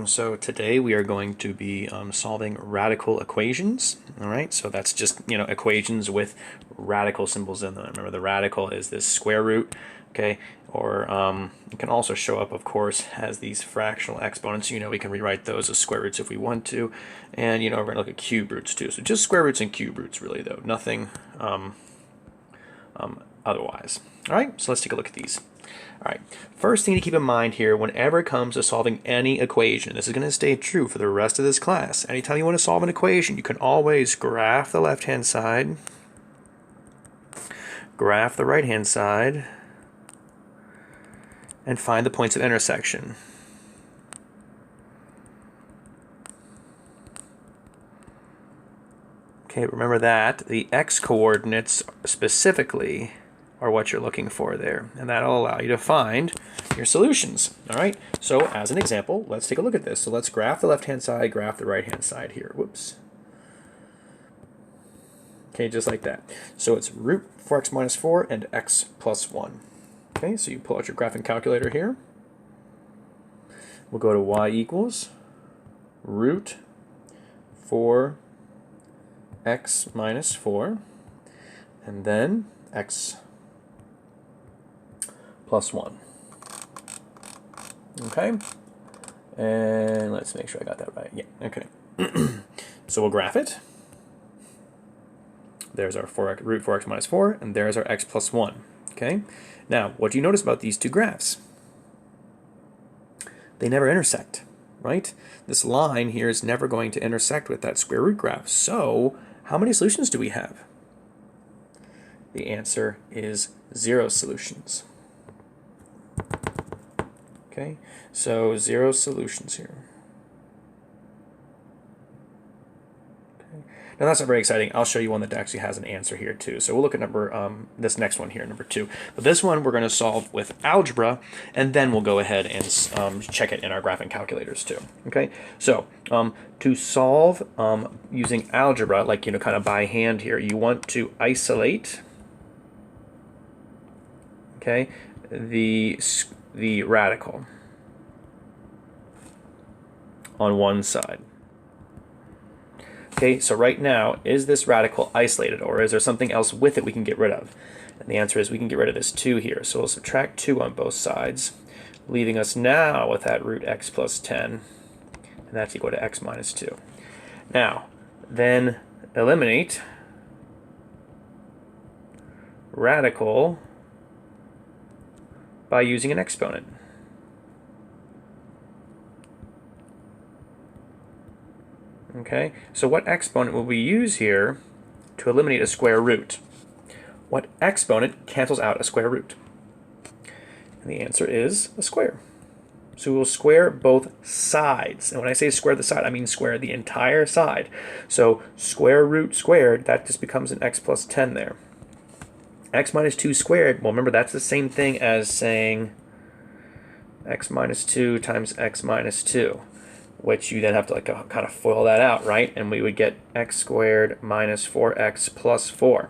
So today we are going to be solving radical equations. All right, so that's just equations with radical symbols in them. Remember, the radical is this square root, okay? Or it can also show up, of course, as these fractional exponents. We can rewrite those as square roots if we want to, and we're going to look at cube roots too. So just square roots and cube roots, really, though. Nothing otherwise. All right, so let's take a look at these. All right, first thing to keep in mind here, whenever it comes to solving any equation, this is going to stay true for the rest of this class. Anytime you want to solve an equation, you can always graph the left-hand side, graph the right-hand side, and find the points of intersection. Okay, remember that the x-coordinates specifically are what you're looking for there, and that'll allow you to find your solutions. All right, so as an example, let's take a look at this. So let's graph the left-hand side, graph the right-hand side here. Whoops. Okay, just like that. So it's root 4x minus 4 and x plus 1. Okay, so you pull out your graphing calculator here. We'll go to y equals root 4x minus 4, and then x plus 1. Okay, and let's make sure I got that right. Yeah, okay. So we'll graph it. There's our root 4x minus 4, and there's our x plus 1. Okay, now what do you notice about these two graphs? They never intersect, right? This line here is never going to intersect with that square root graph. So how many solutions do we have? The answer is 0 solutions. Okay, so 0 solutions here. Okay. Now that's not very exciting. I'll show you one that actually has an answer here too. So we'll look at this next one here, number 2. But this one we're going to solve with algebra, and then we'll go ahead and check it in our graphing calculators too. Okay, so to solve using algebra, like kind of by hand here, you want to isolate, okay, the radical on one side. Okay, so right now, is this radical isolated, or is there something else with it we can get rid of? And the answer is we can get rid of this 2 here. So we'll subtract 2 on both sides, leaving us now with that root x plus 10, and that's equal to x minus 2. Now, then eliminate radical by using an exponent. Okay, so what exponent will we use here to eliminate a square root? What exponent cancels out a square root? And the answer is a square. So we will square both sides. And when I say square the side, I mean square the entire side. So square root squared, that just becomes an x plus 10 there. X minus 2 squared, well, remember that's the same thing as saying x minus 2 times x minus 2, which you then have to kind of FOIL that out, right? And we would get x squared minus 4x plus 4.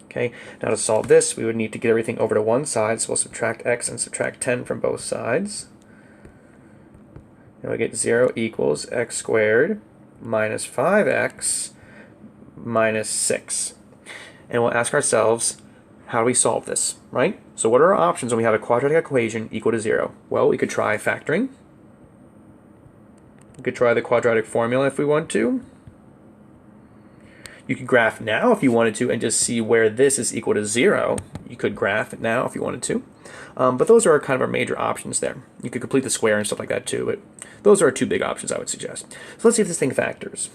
Okay, now to solve this, we would need to get everything over to one side, so we'll subtract x and subtract 10 from both sides. And we get 0 equals x squared minus 5x minus 6. And we'll ask ourselves, how do we solve this, right? So what are our options when we have a quadratic equation equal to 0? Well, we could try factoring. We could try the quadratic formula if we want to. You could graph now if you wanted to and just see where this is equal to 0. You could graph it now if you wanted to. But those are kind of our major options there. You could complete the square and stuff like that too, but those are our 2 big options I would suggest. So let's see if this thing factors.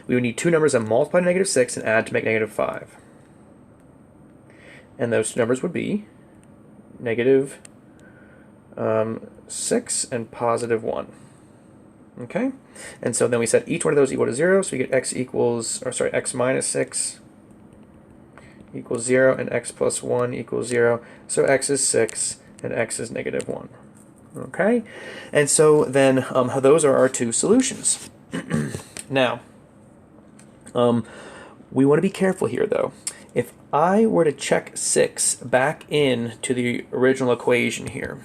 We would need 2 numbers that multiply to negative 6 and add to make negative 5. And those numbers would be negative 6 and positive 1. Okay? And so then we set each one of those equal to 0, so we get x minus 6 equals 0, and x plus 1 equals 0. So x is 6, and x is negative 1. Okay? And so then those are our 2 solutions. Now, we want to be careful here, though. If I were to check 6 back in to the original equation here,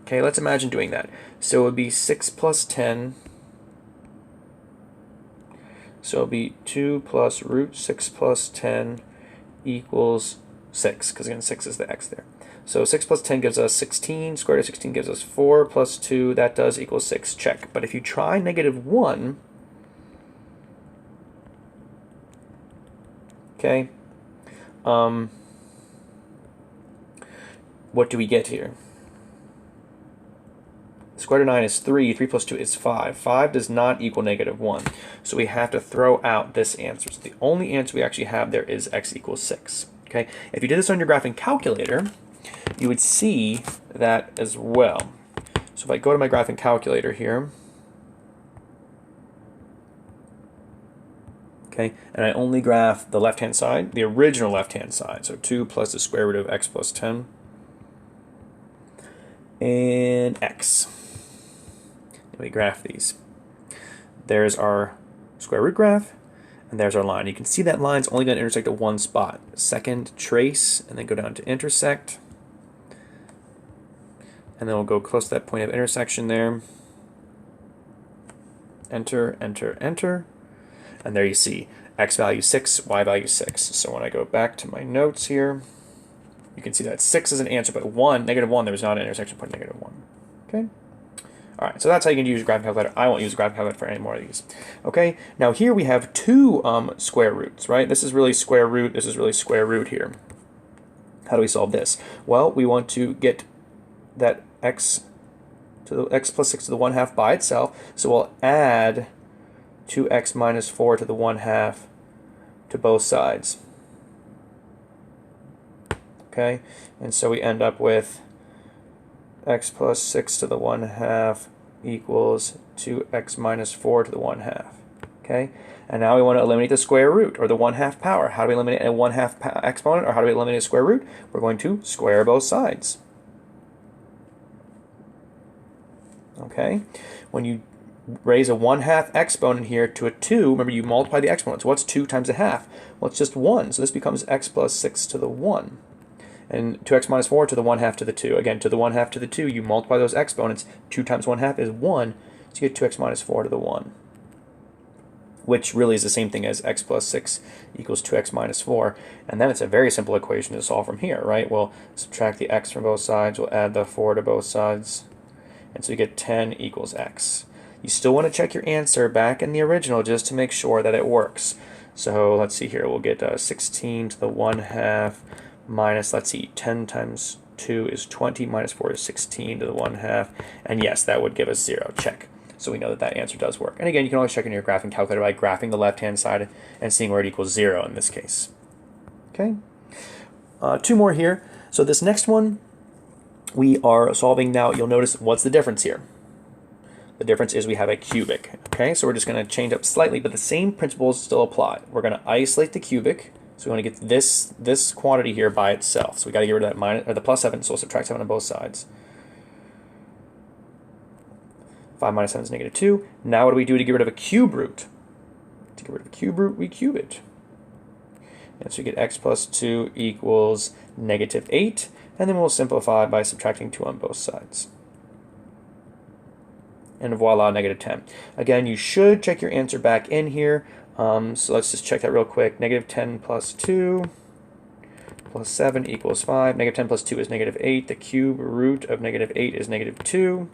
Okay, let's imagine doing that. So it would be 6 plus 10. So it would be 2 plus root 6 plus 10 equals 6, because again 6 is the x there. So 6 plus 10 gives us 16, square root of 16 gives us 4, plus 2, that does equal 6, check. But if you try -1, okay, what do we get here? Square root of 9 is 3, 3 plus 2 is 5. 5 does not equal -1. So we have to throw out this answer. So the only answer we actually have there is x equals 6. Okay? If you did this on your graphing calculator, you would see that as well. So if I go to my graphing calculator here, okay, and I only graph the left-hand side, the original left-hand side, so 2 plus the square root of x plus 10, and x. And we graph these. There's our square root graph, and there's our line. You can see that line's only going to intersect at one spot. Second, trace, and then go down to intersect. And then we'll go close to that point of intersection there. Enter, enter, enter. And there you see x value 6, y value 6. So when I go back to my notes here, you can see that 6 is an answer, but -1, there was not an intersection point -1. Okay? All right, so that's how you can use a graphing calculator. I won't use a graphing calculator for any more of these. Okay, now here we have two square roots, right? This is really square root, this is really square root here. How do we solve this? Well, we want to get that x plus 6 to the 1/2 by itself, so we'll add 2x minus 4 to the 1/2 to both sides. Okay, and so we end up with x plus 6 to the 1/2 equals 2x minus 4 to the 1/2. Okay, and now we want to eliminate the square root, or the 1/2 power. How do we eliminate a 1/2 exponent, or how do we eliminate a square root? We're going to square both sides. Okay, when you raise a 1/2 exponent here to a 2, remember you multiply the exponents. What's 2 times 1/2? Well, it's just 1, so this becomes x plus 6 to the 1. And 2x minus 4 to the 1/2 to the 2. Again, to the 1/2 to the 2, you multiply those exponents. 2 times 1/2 is 1, so you get 2x minus 4 to the 1. Which really is the same thing as x plus 6 equals 2x minus 4. And then it's a very simple equation to solve from here, right? We'll subtract the x from both sides, we'll add the 4 to both sides, and so you get 10 equals x. You still want to check your answer back in the original just to make sure that it works. So let's see here, we'll get 16 to the 1/2 minus, let's see, 10 times 2 is 20, minus 4 is 16 to the 1/2, and yes, that would give us 0. Check. So we know that that answer does work. And again, you can always check in your graphing calculator by graphing the left-hand side and seeing where it equals 0 in this case. Okay, two more here. So this next one we are solving now. You'll notice what's the difference here. The difference is we have a cubic. Okay, so we're just going to change up slightly, but the same principles still apply. We're going to isolate the cubic. So we want to get this quantity here by itself. So we got to get rid of that minus, or the plus 7, so we'll subtract 7 on both sides. 5 minus 7 is -2. Now what do we do to get rid of a cube root? To get rid of a cube root, we cube it. And so we get x plus 2 equals -8. And then we'll simplify by subtracting 2 on both sides. And voila, -10. Again, you should check your answer back in here. So let's just check that real quick. -10 plus 2 plus 7 equals 5. -10 plus 2 is -8. The cube root of -8 is -2.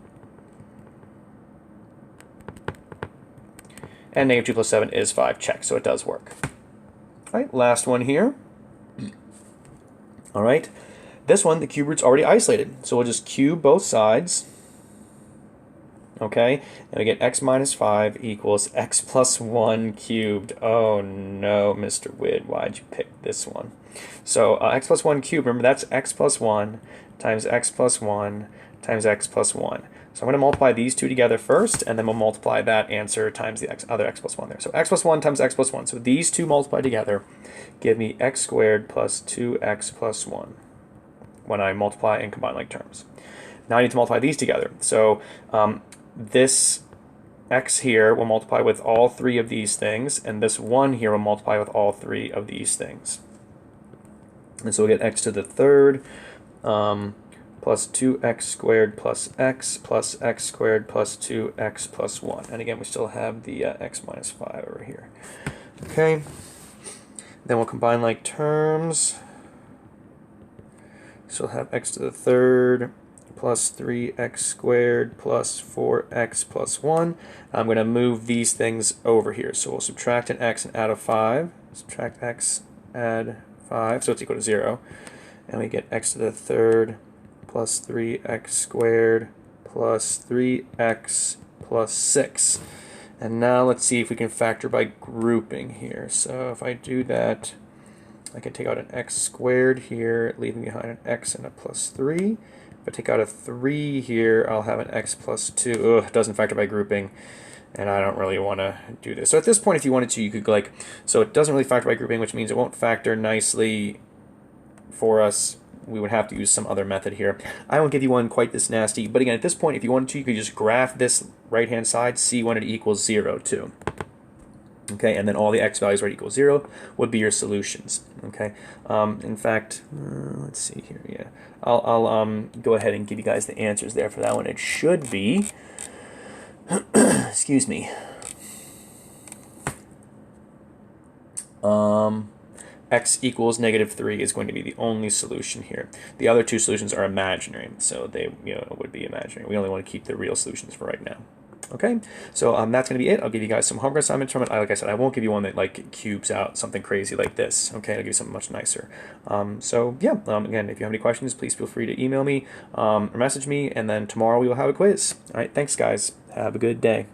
And -2 plus 7 is 5. Check, so it does work. All right, last one here. All right, this one, the cube root's already isolated. So we'll just cube both sides. Okay, and we get x minus 5 equals x plus 1 cubed. Oh no, Mr. Wid, why'd you pick this one? So x plus 1 cubed, remember that's x plus 1 times x plus 1 times x plus 1. So I'm going to multiply these two together first, and then we'll multiply that answer times the other x plus 1 there. So x plus 1 times x plus 1. So these two multiplied together give me x squared plus 2x plus 1 when I multiply in combined like terms. Now I need to multiply these together. So this x here will multiply with all three of these things, and this 1 here will multiply with all three of these things. And so we'll get x to the third plus 2x squared plus x squared plus 2x plus 1. And again, we still have the x minus 5 over here. Okay, then we'll combine like terms. So we'll have x to the third plus 3x squared plus 4x plus 1. I'm going to move these things over here. So we'll subtract an x and add a 5. Subtract x, add 5, so it's equal to 0. And we get x to the third plus 3x squared plus 3x plus 6. And now let's see if we can factor by grouping here. So if I do that, I can take out an x squared here, leaving behind an x and a plus 3. If I take out a 3 here, I'll have an x plus 2. Ugh, it doesn't factor by grouping, and I don't really want to do this. So at this point, if you wanted to, you could like, so it doesn't really factor by grouping, which means it won't factor nicely for us. We would have to use some other method here. I won't give you one quite this nasty, but again, at this point, if you wanted to, you could just graph this right-hand side, see when it equals 0 too. Okay, and then all the x values where it equals 0 would be your solutions. Okay, in fact, let's see here. Yeah, I'll go ahead and give you guys the answers there for that one. It should be, excuse me, x equals -3 is going to be the only solution here. The other two solutions are imaginary, so they would be imaginary. We only want to keep the real solutions for right now. Okay, so that's going to be it. I'll give you guys some homework assignments from it. Like I said, I won't give you one that like cubes out something crazy like this. Okay, I'll give you something much nicer. So yeah, again, if you have any questions, please feel free to email me or message me, and then tomorrow we will have a quiz. All right, thanks guys. Have a good day.